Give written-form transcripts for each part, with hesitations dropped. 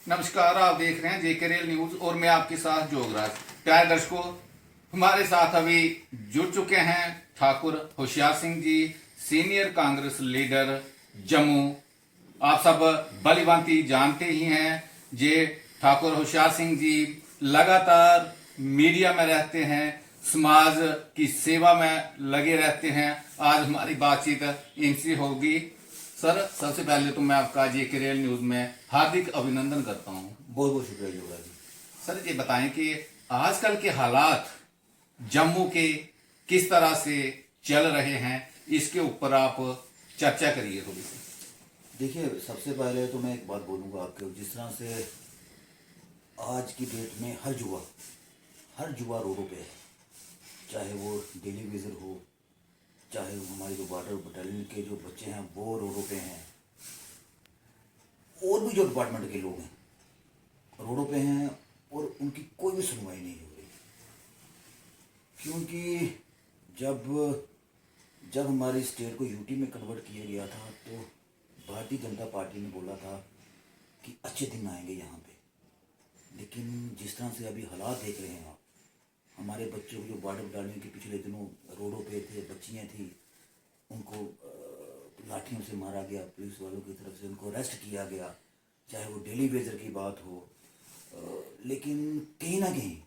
नमस्कार, आप देख रहे हैं जेके रेल न्यूज और मैं आपके साथ जोगराज। प्यारे दर्शकों, हमारे साथ अभी जुड़ चुके हैं ठाकुर होशियार सिंह जी, सीनियर कांग्रेस लीडर जम्मू। आप सब भलीभांति जानते ही हैं, जे ठाकुर होशियार सिंह जी लगातार मीडिया में रहते हैं, समाज की सेवा में लगे रहते हैं। आज हमारी बातचीत इनसे होगी। सर, सबसे पहले तो मैं आपका जेके रेल न्यूज में हार्दिक अभिनंदन करता हूं। बहुत बहुत शुक्रिया युवराज जी। सर, ये बताएं कि आजकल के हालात जम्मू के किस तरह से चल रहे हैं, इसके ऊपर आप चर्चा करिए थोड़ी सी। देखिए, सबसे पहले तो मैं एक बात बोलूँगा आपके, जिस तरह से आज की डेट में हर जुआ रोडों पे है, चाहे वो डेली वेजर हो, चाहे हमारे जो बॉर्डर बटालियन के जो बच्चे हैं वो रोडों पे हैं, और भी जो डिपार्टमेंट के लोग हैं रोडों पे हैं, और उनकी कोई भी सुनवाई नहीं हो रही। क्योंकि जब हमारी स्टेट को यूटी में कन्वर्ट किया गया था, तो भारतीय जनता पार्टी ने बोला था कि अच्छे दिन आएंगे यहाँ पे। लेकिन जिस तरह से अभी हालात देख रहे हैं आप, हमारे बच्चों को जो बॉर्डर बटालियन के पिछले दिनों रोडों पे थे, बच्चियाँ थी, उनको लाठियों से मारा गया, पुलिस वालों की तरफ से उनको अरेस्ट किया गया, चाहे वो डेली वेजर की बात हो। लेकिन कहीं ना कहीं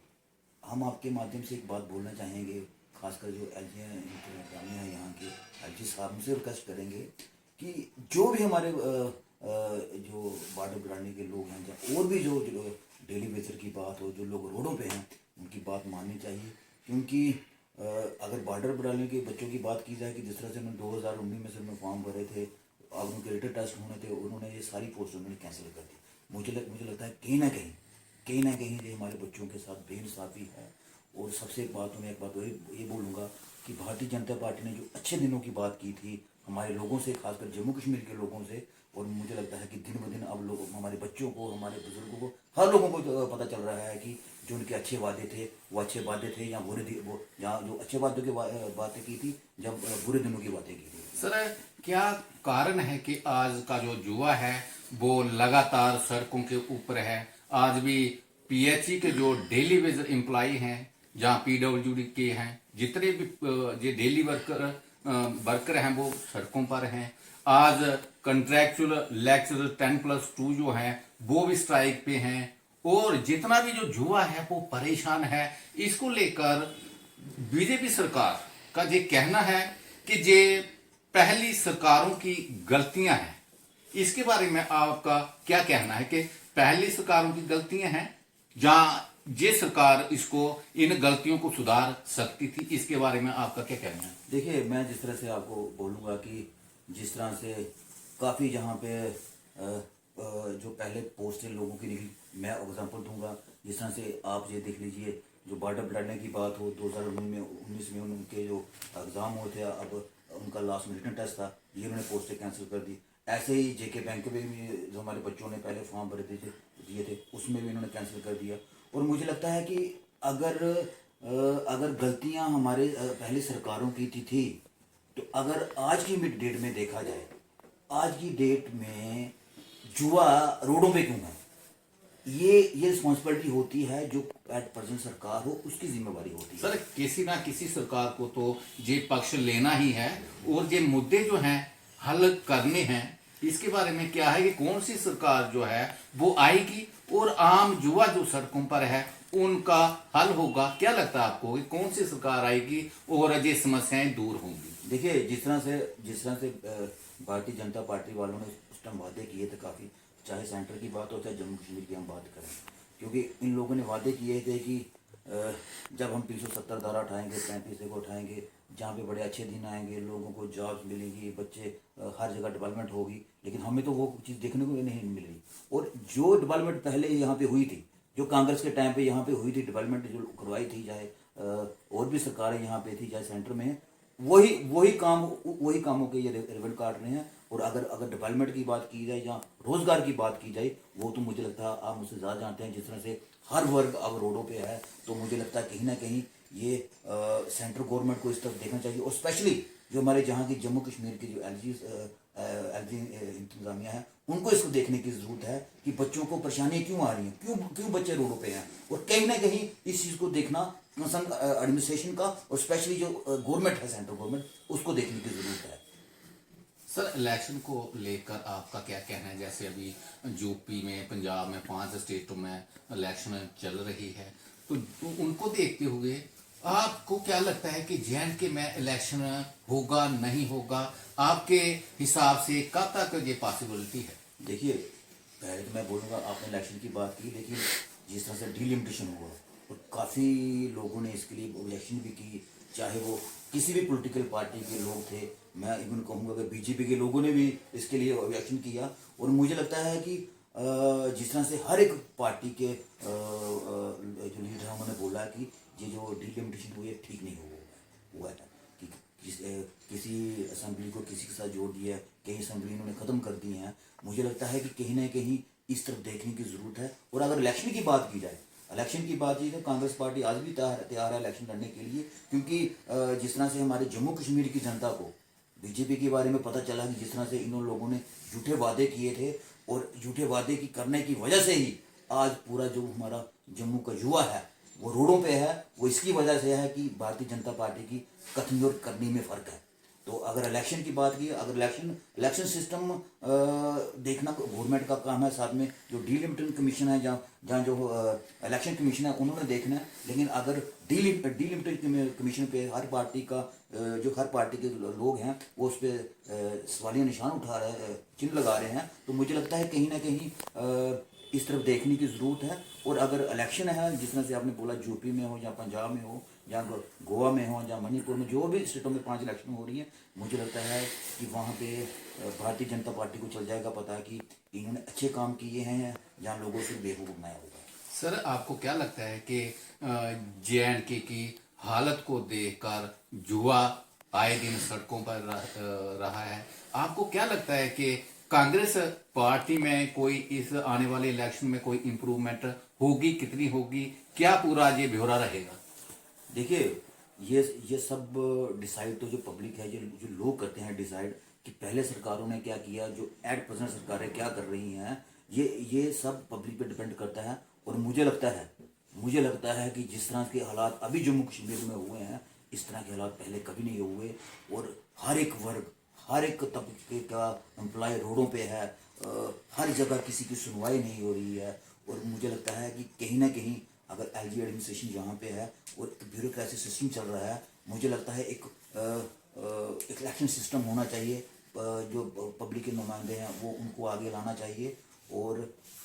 हम आपके माध्यम से एक बात बोलना चाहेंगे, खासकर जो एलजी हैं यहाँ के एलजी साहब, उनसे रिक्वेस्ट करेंगे कि जो भी हमारे जो बॉर्डर बटालियन के लोग हैं, और भी जो डेली वेजर की बात हो, जो लोग रोडों पे हैं, उनकी बात माननी चाहिए। क्योंकि अगर बॉर्डर बटालियन के बच्चों की बात की जाए कि जिस तरह से उन्होंने 2019 में से उन्होंने फॉर्म भरे थे, अब उनके रिटन टेस्ट होने थे, उन्होंने ये सारी पोस्ट उन्होंने कैंसिल कर दी। मुझे लगता है कहीं ना कहीं ये हमारे बच्चों के साथ बेइंसाफी है। और सबसे एक बात ये बोलूँगा कि भारतीय जनता पार्टी ने जो अच्छे दिनों की बात की थी हमारे लोगों से, खासकर जम्मू कश्मीर के लोगों से, और मुझे लगता है कि दिन ब दिन अब लोग, हमारे बच्चों को, हमारे बुजुर्गों को, हर लोगों को तो पता चल रहा है कि जो उनके अच्छे वादे थे वो अच्छे वादे थे, या वो जहाँ जो अच्छे वादों की बातें की थी, जब बुरे दिनों की बातें की थी। सर, क्या कारण है कि आज का जो युवा है वो लगातार सड़कों के ऊपर है? आज भी पीएचई के जो डेली वेजर एम्प्लॉय हैं, जहाँ पीडब्ल्यूडी के हैं, जितने भी जो डेली वर्कर हैं वो सड़कों पर हैं। आज कंट्रैक्चुअल लेक्चरर 10+2 जो हैं वो भी स्ट्राइक पे हैं, और जितना भी जो युवा है वो परेशान है। इसको लेकर बीजेपी सरकार का ये कहना है कि ये पहली सरकारों की गलतियां हैं। इसके बारे में आपका क्या कहना है कि पहली सरकारों की गलतियां हैं, जहां ये सरकार इसको, इन गलतियों को सुधार सकती थी? इसके बारे में आपका क्या कहना है? देखिए, मैं जिस तरह से आपको बोलूँगा कि जिस तरह से काफ़ी जहाँ पे जो पहले पोस्टें लोगों की निकली, मैं एग्जांपल दूंगा। जिस तरह से आप ये देख लीजिए, जो बॉर्डर बटालियन की बात हो, 2019 में उनके जो एग्ज़ाम हुए थे, अब उनका लास्ट में रिटन टेस्ट था, ये उन्होंने पोस्टें कैंसिल कर दी। ऐसे ही जेके बैंक में भी जो हमारे बच्चों ने पहले फॉर्म भरे दिए थे, उसमें भी उन्होंने कैंसिल कर दिया। और मुझे लगता है कि अगर गलतियां हमारे पहले सरकारों की थी, तो अगर आज की डेट में देखा जाए, आज की डेट में जुआ रोडों पे क्यों है, ये रिस्पॉन्सिबिलिटी होती है जो एट प्रेजेंट सरकार हो, उसकी जिम्मेवारी होती है। सर, किसी ना किसी सरकार को तो ये पक्ष लेना ही है, और ये मुद्दे जो हैं हल करने हैं। इसके बारे में क्या है कि कौन सी सरकार जो है वो आएगी और आम युवा जो सड़कों पर है उनका हल होगा? क्या लगता है आपको कि कौन सी सरकार आएगी और ये समस्याएं दूर होंगी? देखिए, जिस तरह से भारतीय जनता पार्टी वालों ने उस टाइम वादे किए थे काफ़ी, चाहे सेंटर की बात हो, चाहे जम्मू कश्मीर की हम बात करें, क्योंकि इन लोगों ने वादे किए थे कि जब हम 370 धारा उठाएंगे, 35 को उठाएंगे, जहाँ पे बड़े अच्छे दिन आएंगे, लोगों को जॉब्स मिलेगी, बच्चे हर जगह डेवलपमेंट होगी। लेकिन हमें तो वो चीज़ देखने को नहीं मिल रही। और जो डेवलपमेंट पहले यहाँ पे हुई थी, जो कांग्रेस के टाइम पे यहाँ पे हुई थी, डेवलपमेंट जो करवाई थी, चाहे और भी सरकारें यहाँ पे थी, चाहे सेंटर में, वही कामों के ये रिबन काट रहे हैं। और अगर डेवलपमेंट की बात की जाए या रोजगार की बात की जाए, वो तो मुझे लगता है आप मुझसे ज़्यादा जानते हैं। जिस तरह से हर वर्ग अब रोडों पे है, तो मुझे लगता है कहीं ना कहीं ये सेंट्रल गवर्नमेंट को इस तरफ देखना चाहिए। और स्पेशली जो हमारे जहाँ की जम्मू कश्मीर की जो इंतजामिया है, उनको इसको देखने की ज़रूरत है कि बच्चों को परेशानियाँ क्यों आ रही हैं, क्यों क्यों बच्चे रोडों पे हैं, और कहीं ना कहीं इस चीज़ को देखना कंसर्न एडमिनिस्ट्रेशन का और स्पेशली जो गवर्नमेंट है, सेंट्रल गवर्नमेंट, उसको देखने की ज़रूरत है। सर इलेक्शन को लेकर आपका क्या कहना है? जैसे अभी यूपी में, पंजाब में, 5 स्टेटों में इलेक्शन चल रही है, तो उनको देखते हुए आपको क्या लगता है कि जे में इलेक्शन होगा नहीं होगा? आपके हिसाब से कब तक ये पॉसिबिलिटी है? देखिए, पहले तो मैं बोलूँगा, आपने इलेक्शन की बात की, लेकिन जिस तरह से डिलिमिटेशन हुआ और काफ़ी लोगों ने इसके लिए इलेक्शन भी की, चाहे वो किसी भी पॉलिटिकल पार्टी के लोग थे, मैं इवन कहूँगा कि बीजेपी के लोगों ने भी इसके लिए इलेक्शन किया। और मुझे लगता है कि जिस तरह से हर एक पार्टी के जो लीडर हैं उन्होंने बोला कि ये जो डिलिमिटेशन हुई है ठीक नहीं हुआ है, कि किसी असेंबली को किसी के साथ जोड़ दिया है, कई असेंबली इन्होंने ख़त्म कर दी हैं। मुझे लगता है कि कहीं ना कहीं इस तरफ देखने की ज़रूरत है। और अगर इलेक्शन की बात की जाए, इलेक्शन की बात की तो कांग्रेस पार्टी आज भी तैयार है इलेक्शन लड़ने के लिए, क्योंकि जिस तरह से हमारे जम्मू कश्मीर की जनता को बीजेपी के बारे में पता चला कि जिस तरह से इन लोगों ने झूठे वादे किए थे, और झूठे वादे की करने की वजह से ही आज पूरा जो हमारा जम्मू का युवा है वो रोडों पे है, वो इसकी वजह से है कि भारतीय जनता पार्टी की कथनी और करनी में फ़र्क है। तो अगर इलेक्शन की बात की, अगर इलेक्शन सिस्टम देखना गवर्नमेंट का काम है, साथ में जो डिलिमिटेशन कमीशन है, जहाँ जो इलेक्शन कमीशन है उन्होंने देखना है। लेकिन अगर डिलिमिटेशन कमीशन पे हर पार्टी का जो हर पार्टी के लोग हैं वो उस पर सवालिया निशान उठा रहे हैं, चिन्ह लगा रहे हैं, तो मुझे लगता है कहीं ना कहीं इस तरफ देखने की ज़रूरत है। और अगर इलेक्शन है, जिस तरह से आपने बोला, यूपी में हो या पंजाब में हो या गोवा में हो या मणिपुर में, जो भी स्टेटों में 5 इलेक्शन हो रही है, मुझे लगता है कि वहाँ पे भारतीय जनता पार्टी को चल जाएगा पता कि इन्होंने अच्छे काम किए हैं या लोगों से बेवकूफ़ बनाया होगा। सर आपको क्या लगता है कि जे की हालत को देखकर युवा आए दिन सड़कों पर रहा है? आपको क्या लगता है कि कांग्रेस पार्टी में कोई इस आने वाले इलेक्शन में कोई इम्प्रूवमेंट होगी? कितनी होगी? क्या पूरा ये ब्यौरा रहेगा? देखिए, ये सब डिसाइड तो जो पब्लिक है, जो जो लोग करते हैं डिसाइड, कि पहले सरकारों ने क्या किया, जो एट प्रेजेंट सरकारें क्या कर रही हैं, ये सब पब्लिक पे डिपेंड करता है। और मुझे लगता है कि जिस तरह के हालात अभी जम्मू कश्मीर में हुए हैं, इस तरह के हालात पहले कभी नहीं हुए। और हर एक वर्ग, हर एक तबके का एम्प्लॉय रोडों पे है, हर जगह किसी की सुनवाई नहीं हो रही है। और मुझे लगता है कि कहीं ना कहीं अगर एलजी एडमिनिस्ट्रेशन यहाँ पे है और ब्यूरोक्रेसी सिस्टम चल रहा है, मुझे लगता है एक इलेक्शन सिस्टम होना चाहिए, जो पब्लिक के नुमाइंदे हैं वो उनको आगे लाना चाहिए, और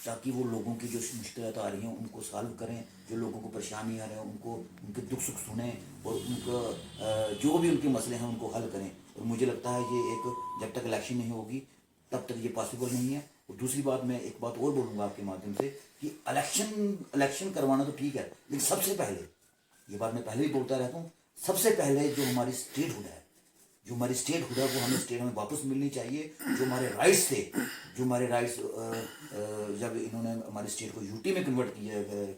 ताकि वो लोगों की जो मुश्किलात आ रही हैं उनको सॉल्व करें, जो लोगों को परेशानी आ रही है उनको उनके दुख सुख सुने, और उनका जो भी उनके मसले हैं उनको हल करें। और मुझे लगता है ये एक, जब तक इलेक्शन नहीं होगी तब तक ये पॉसिबल नहीं है। और दूसरी बात, मैं एक बात और बोलूँगा आपके माध्यम से, कि इलेक्शन करवाना तो ठीक है, लेकिन सबसे पहले, ये बात मैं पहले भी बोलता रहता हूँ, सबसे पहले जो हमारी स्टेटहुड है, वो हमें वापस मिलनी चाहिए। जो हमारे राइट्स थे, जो हमारे राइट्स जब इन्होंने हमारे स्टेट को यूटी में कन्वर्ट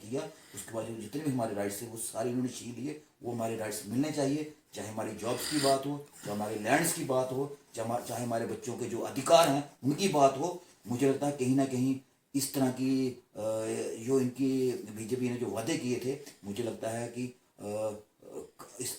किया, उसके बाद जो जितने भी हमारे राइट्स थे वो सारे इन्होंने छीन लिए। वो हमारे राइट्स मिलने चाहिए, चाहे हमारी जॉब्स की बात हो, चाहे हमारे लैंड्स की बात हो, चाहे हमारे बच्चों के जो अधिकार हैं उनकी बात हो। मुझे लगता है कहीं ना कहीं इस तरह की जो इनकी बीजेपी ने जो वादे किए थे, मुझे लगता है कि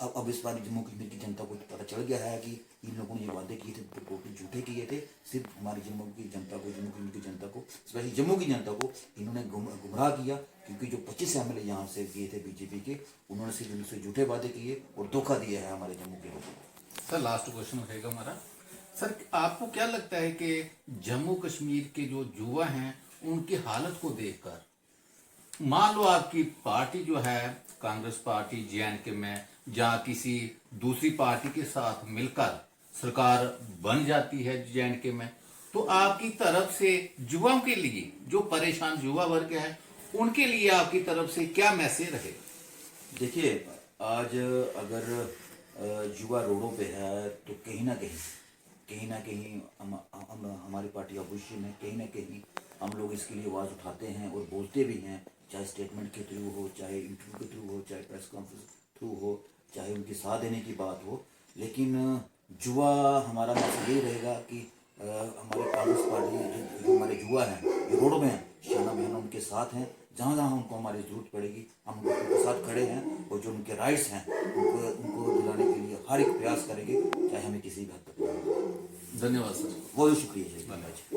अब इस बार जम्मू कश्मीर की जनता को पता चल गया है कि इन लोगों ने ये वादे किए थे तो टोटल झूठे किए थे। सिर्फ हमारी जम्मू कश्मीर की जनता को, स्पेशली जम्मू की जनता को इन्होंने गुमराह किया, क्योंकि जो 25 एमएलए यहाँ से किए थे बीजेपी के, उन्होंने सिर्फ उनसे झूठे वादे किए और धोखा दिया है हमारे जम्मू के लोगों को। सर लास्ट क्वेश्चन रहेगा हमारा। सर आपको क्या लगता है कि जम्मू कश्मीर के जो युवा हैं उनकी हालत को देखकर, मान लो आपकी पार्टी जो है कांग्रेस पार्टी जे में, या किसी दूसरी पार्टी के साथ मिलकर सरकार बन जाती है जे में, तो आपकी तरफ से युवाओं के लिए, जो परेशान युवा वर्ग है, उनके लिए आपकी तरफ से क्या मैसेज रहेगा? देखिए, आज अगर युवा रोडों पे है तो कहीं ना कहीं हम हमारी पार्टी अपोजिशन है, कहीं ना कहीं हम लोग इसके लिए आवाज़ उठाते हैं और बोलते भी हैं, चाहे स्टेटमेंट के थ्रू हो, चाहे इंटरव्यू के थ्रू हो, चाहे प्रेस कॉन्फ्रेंस थ्रू हो, चाहे उनके साथ देने की बात हो। लेकिन युवा, हमारा मैसेज यही रहेगा कि हमारे कांग्रेस पार्टी जो हमारे युवा हैं ये रोडों में हैं, शाना बहन उनके साथ हैं, जहाँ जहाँ उनको हमारी जरूरत पड़ेगी हम उनके साथ खड़े हैं और जो उनके राइट्स हैं उनको दिलाने के लिए हर एक प्रयास करेंगे, चाहे हमें किसी भी हद तक। धन्यवाद सर। बहुत शुक्रिया जी।